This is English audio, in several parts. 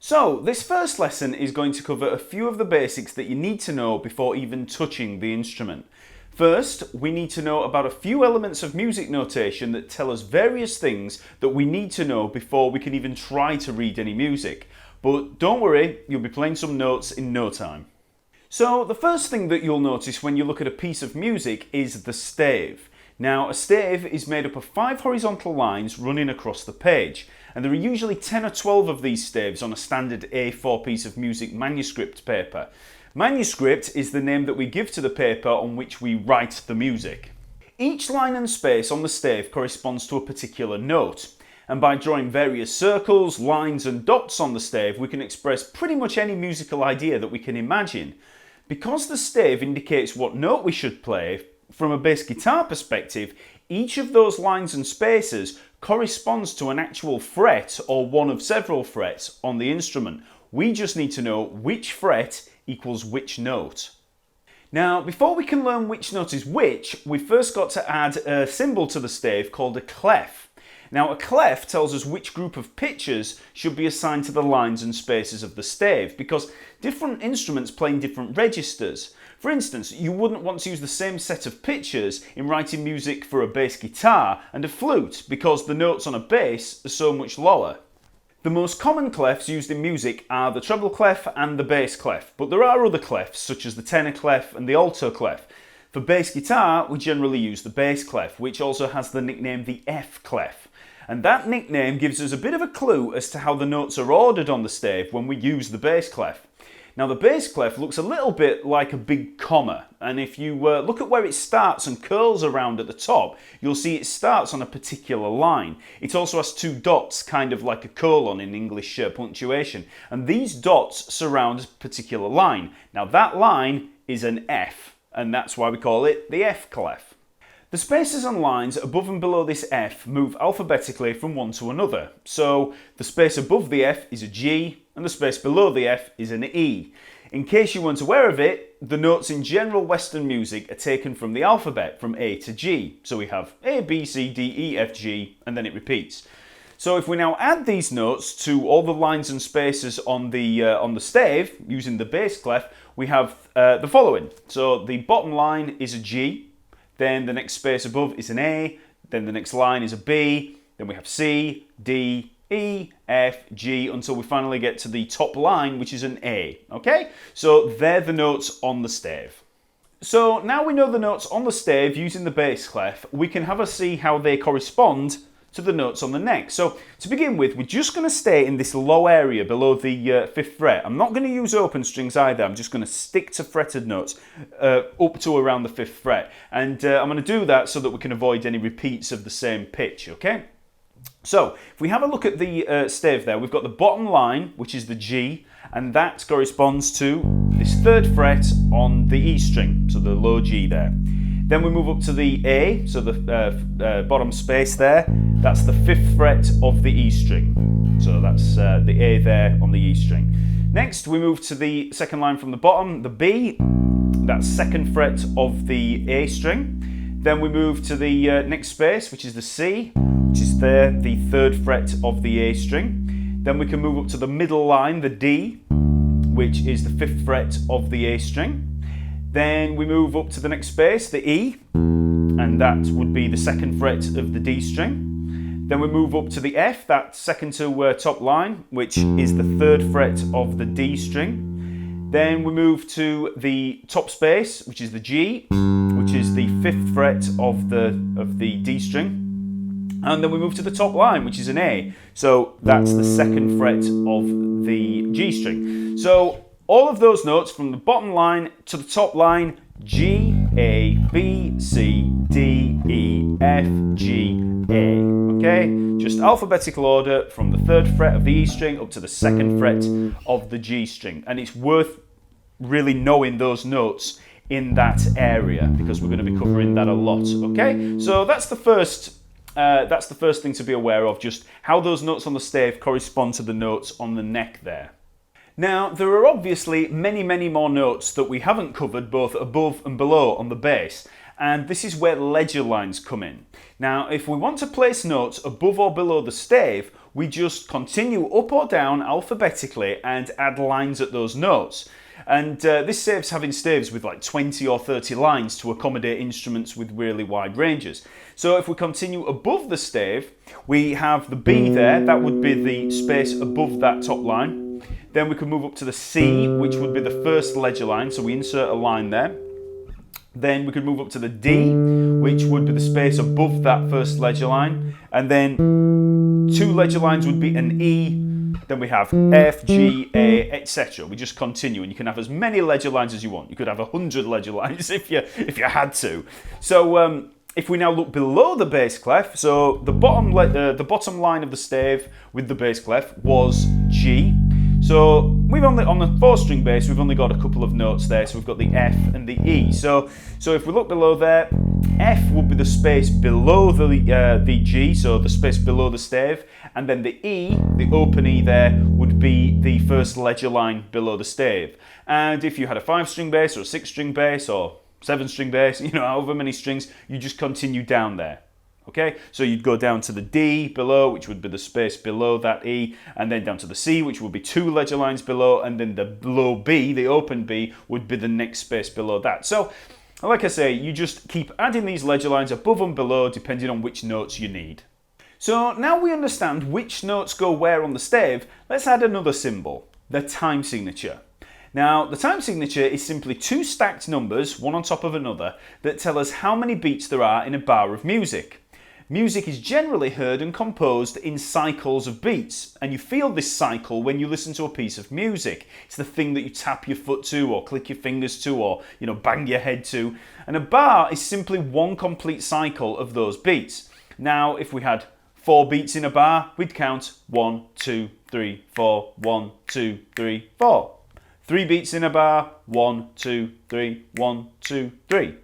So this first lesson is going to cover a few of the basics that you need to know before even touching the instrument. First, we need to know about a few elements of music notation that tell us various things that we need to know before we can even try to read any music. But don't worry, you'll be playing some notes in no time. So the first thing that you'll notice when you look at a piece of music is the stave. Now, a stave is made up of 5 horizontal lines running across the page, and there are usually 10 or 12 of these staves on a standard A4 piece of music manuscript paper. Manuscript is the name that we give to the paper on which we write the music. Each line and space on the stave corresponds to a particular note, and by drawing various circles, lines and dots on the stave, we can express pretty much any musical idea that we can imagine. Because the stave indicates what note we should play, from a bass guitar perspective, each of those lines and spaces corresponds to an actual fret or one of several frets on the instrument. We just need to know which fret equals which note. Now, before we can learn which note is which, we first got to add a symbol to the stave called a clef. Now, a clef tells us which group of pitches should be assigned to the lines and spaces of the stave, because different instruments play in different registers. For instance, you wouldn't want to use the same set of pitches in writing music for a bass guitar and a flute, because the notes on a bass are so much lower. The most common clefs used in music are the treble clef and the bass clef, but there are other clefs such as the tenor clef and the alto clef. For bass guitar, we generally use the bass clef, which also has the nickname the F clef. And that nickname gives us a bit of a clue as to how the notes are ordered on the stave when we use the bass clef. Now, the bass clef looks a little bit like a big comma, and if you look at where it starts and curls around at the top, you'll see it starts on a particular line. It also has 2 dots, kind of like a colon in English punctuation, and these dots surround a particular line. Now, that line is an F, and that's why we call it the F clef. The spaces and lines above and below this F move alphabetically from one to another. So the space above the F is a G and the space below the F is an E. In case you weren't aware of it, the notes in general Western music are taken from the alphabet from A to G. So we have A, B, C, D, E, F, G, and then it repeats. So if we now add these notes to all the lines and spaces on the stave using the bass clef, we have the following. So the bottom line is a G. Then the next space above is an A, then the next line is a B, then we have C, D, E, F, G, until we finally get to the top line, which is an A, okay? So they're the notes on the stave. So now we know the notes on the stave using the bass clef, we can have a see how they correspond to the notes on the neck. So to begin with, we're just going to stay in this low area below the 5th fret. I'm not going to use open strings either. I'm just going to stick to fretted notes up to around the 5th fret. And I'm going to do that so that we can avoid any repeats of the same pitch, okay? So if we have a look at the stave there, we've got the bottom line, which is the G, and that corresponds to this 3rd fret on the E string, so the low G there. Then we move up to the A, so the bottom space there, that's the 5th fret of the E string. So that's the A there on the E string. Next, we move to the second line from the bottom, the B, that's 2nd fret of the A string. Then we move to the next space, which is the C, which is there, the 3rd fret of the A string. Then we can move up to the middle line, the D, which is the 5th fret of the A string. Then we move up to the next space, the E, and that would be the 2nd fret of the D string. Then we move up to the F, that second to top line, which is the 3rd fret of the D string. Then we move to the top space, which is the G, which is the 5th fret of the D string. And then we move to the top line, which is an A. So that's the 2nd fret of the G string. So all of those notes from the bottom line to the top line, G, A, B, C, D, E, F, G, A. Okay? Just alphabetical order from the 3rd fret of the E string up to the 2nd fret of the G string. And it's worth really knowing those notes in that area because we're going to be covering that a lot. Okay? So that's the first thing to be aware of, just how those notes on the stave correspond to the notes on the neck there. Now, there are obviously many more notes that we haven't covered both above and below on the bass, and this is where ledger lines come in. Now, if we want to place notes above or below the stave, we just continue up or down alphabetically and add lines at those notes. And this saves having staves with like 20 or 30 lines to accommodate instruments with really wide ranges. So if we continue above the stave, we have the B there, that would be the space above that top line. Then we can move up to the C, which would be the first ledger line, so we insert a line there. Then we could move up to the D, which would be the space above that first ledger line. And then 2 ledger lines would be an E. Then we have F, G, A, etc. We just continue, and you can have as many ledger lines as you want. You could have 100 ledger lines if you had to. So if we now look below the bass clef, so the bottom line of the stave with the bass clef was G. So we've only, on the 4-string bass, we've only got a couple of notes there. So we've got the F and the E. So if we look below there, F would be the space below the G, so the space below the stave, and then the E, the open E there, would be the first ledger line below the stave. And if you had a 5-string bass or a 6-string bass or 7-string bass, however many strings, you just continue down there. Okay, so you'd go down to the D below, which would be the space below that E, and then down to the C, which would be 2 ledger lines below, and then the low B, the open B, would be the next space below that. So, like I say, you just keep adding these ledger lines above and below, depending on which notes you need. So now we understand which notes go where on the stave, let's add another symbol, the time signature. Now, the time signature is simply 2 stacked numbers, one on top of another, that tell us how many beats there are in a bar of music. Music is generally heard and composed in cycles of beats, and you feel this cycle when you listen to a piece of music. It's the thing that you tap your foot to, or click your fingers to, or bang your head to. And a bar is simply one complete cycle of those beats. Now, if we had 4 beats in a bar, we'd count 1, 2, 3, 4, 1, 2, 3, 4. 3 beats in a bar, 1, 2, 3, 1, 2, 3.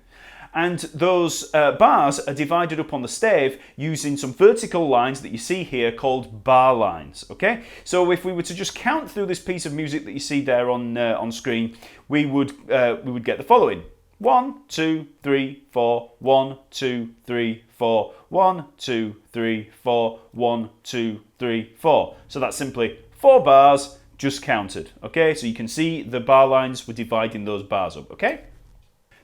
And those bars are divided up on the stave using some vertical lines that you see here called bar lines. Okay, so if we were to just count through this piece of music that you see there on screen, we would get the following: 1, 2, 3, 4, 1, 2, 3, 4, 1, 2, 3, 4, 1, 2, 3, 4. So that's simply 4 bars just counted. Okay, so you can see the bar lines were dividing those bars up. Okay.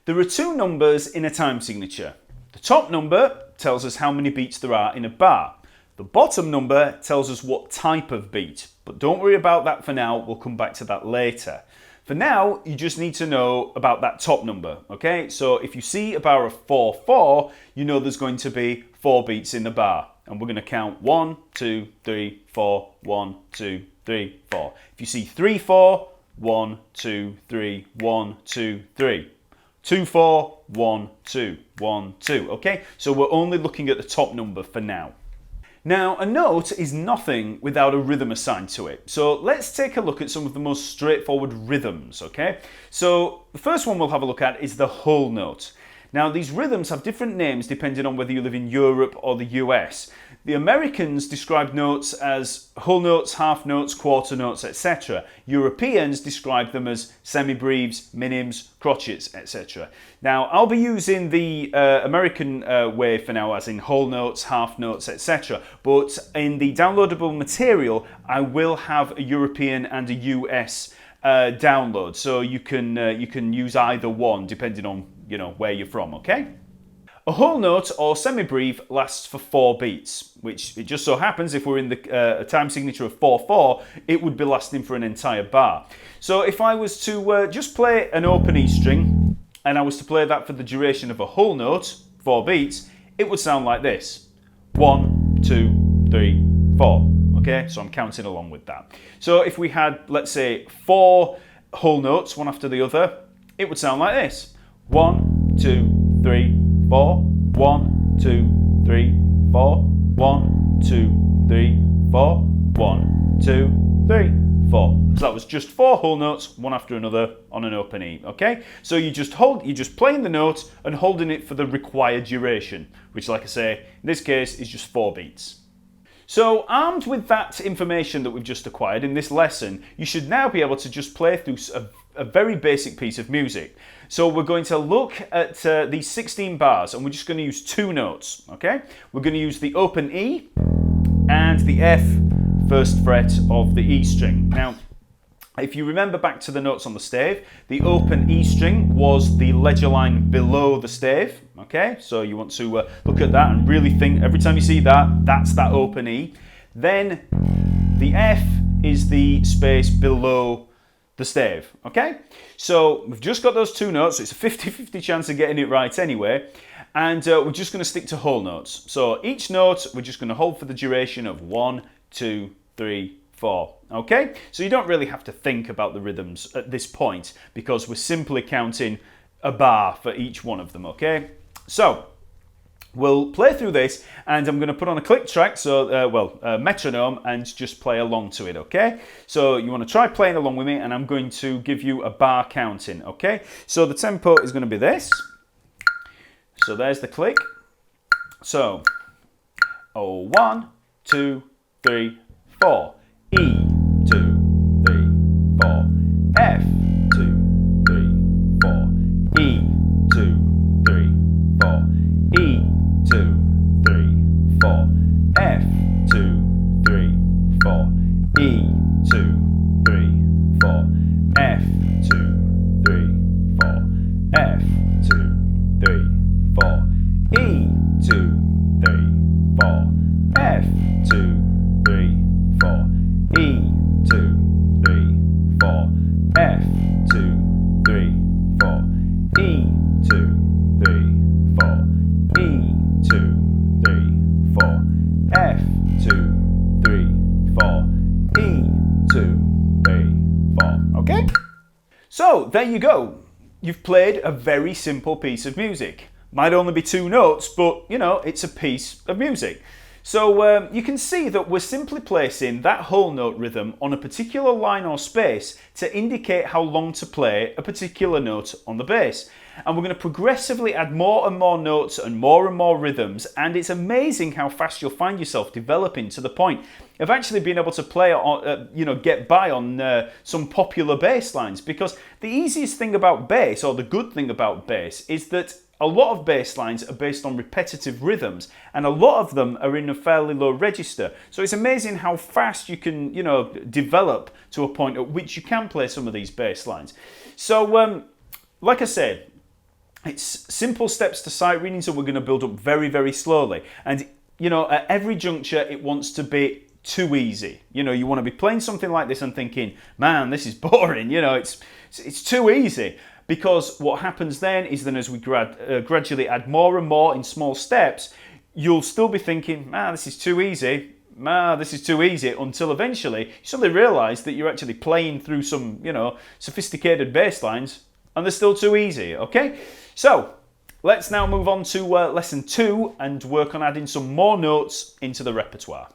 There are 2 numbers in a time signature. The top number tells us how many beats there are in a bar. The bottom number tells us what type of beat, but don't worry about that for now, we'll come back to that later. For now, you just need to know about that top number, okay? So if you see a bar of 4/4, you know there's going to be 4 beats in the bar. And we're going to count 1, 2, 3, 4, 1, 2, 3, 4. If you see 3/4, 1, 2, 3, 1, 2, 3. 2/4, 1, 2, 1, 2. Okay, so we're only looking at the top number for now. Now, a note is nothing without a rhythm assigned to it. So let's take a look at some of the most straightforward rhythms, okay? So the first one we'll have a look at is the whole note. Now, these rhythms have different names depending on whether you live in Europe or the US. The Americans describe notes as whole notes, half notes, quarter notes, etc. Europeans describe them as semibreves, minims, crotchets, etc. Now, I'll be using the American way for now, as in whole notes, half notes, etc. But in the downloadable material, I will have a European and a US download, so you can use either one depending on where you're from. Okay. A whole note or semibreve lasts for 4 beats, which it just so happens if we're in the time signature of 4/4, it would be lasting for an entire bar. So if I was to just play an open E string and I was to play that for the duration of a whole note, 4 beats, it would sound like this: 1, 2, 3, 4. Okay, so I'm counting along with that. So if we had, let's say, 4 whole notes, one after the other, it would sound like this: 1, 2, 3, 4, 1, 2, 3, 4, 1, 2, 3, 4, 1, 2, 3, 4. So that was just 4 whole notes, one after another on an open E. Okay, so you're just playing the note and holding it for the required duration, which, like I say, in this case is just 4 beats. So armed with that information that we've just acquired in this lesson, you should now be able to just play through a very basic piece of music. So we're going to look at these 16 bars, and we're just going to use 2 notes, okay? We're going to use the open E and the F first fret of the E string. Now, if you remember back to the notes on the stave, the open E string was the ledger line below the stave, okay? So you want to look at that and really think, every time you see that, that's that open E. Then the F is the space below the stave, okay? So we've just got those 2 notes, so it's a 50-50 chance of getting it right anyway. And we're just going to stick to whole notes. So each note, we're just going to hold for the duration of 1, 2, 3, 4. Okay, so you don't really have to think about the rhythms at this point because we're simply counting a bar for each one of them. Okay, so we'll play through this, and I'm going to put on a click track, so a metronome, and just play along to it. Okay, so you want to try playing along with me, and I'm going to give you a bar counting. Okay, so the tempo is going to be this. So there's the click. So 1, 2, 3, 4. E, 2, 3, 4. F, 2, 3, 4. E, 2, 3, 4. E, 2, 3, 4. F, 2, 3, 4. E, 2, 3, 4. F, 2, 3, 4. F, 2, 3, 4. E, 2, 3, 4. F, 2, 3, 4. E, 2, 3, 4. F, 2, 3, 4. E, 2, 3, 4. E, 2, 3, 4. F, 2, 3, 4. E, 2, 3, 4. Okay? So, there you go. You've played a very simple piece of music. Might only be 2 notes, but, you know, it's a piece of music. So you can see that we're simply placing that whole note rhythm on a particular line or space to indicate how long to play a particular note on the bass. And we're going to progressively add more and more notes and more rhythms, and it's amazing how fast you'll find yourself developing to the point of actually being able to play, get by on some popular bass lines. Because the easiest thing about bass, or the good thing about bass, is that a lot of bass lines are based on repetitive rhythms, and a lot of them are in a fairly low register. So it's amazing how fast you can, develop to a point at which you can play some of these bass lines. So, like I said, it's simple steps to sight reading, so we're going to build up very, very slowly. And, at every juncture, it wants to be too easy. You want to be playing something like this and thinking, man, this is boring, it's too easy. Because what happens then is as we gradually add more and more in small steps, you'll still be thinking, this is too easy, this is too easy, until eventually you suddenly realise that you're actually playing through some, sophisticated bass lines, and they're still too easy, okay? So, let's now move on to lesson 2 and work on adding some more notes into the repertoire.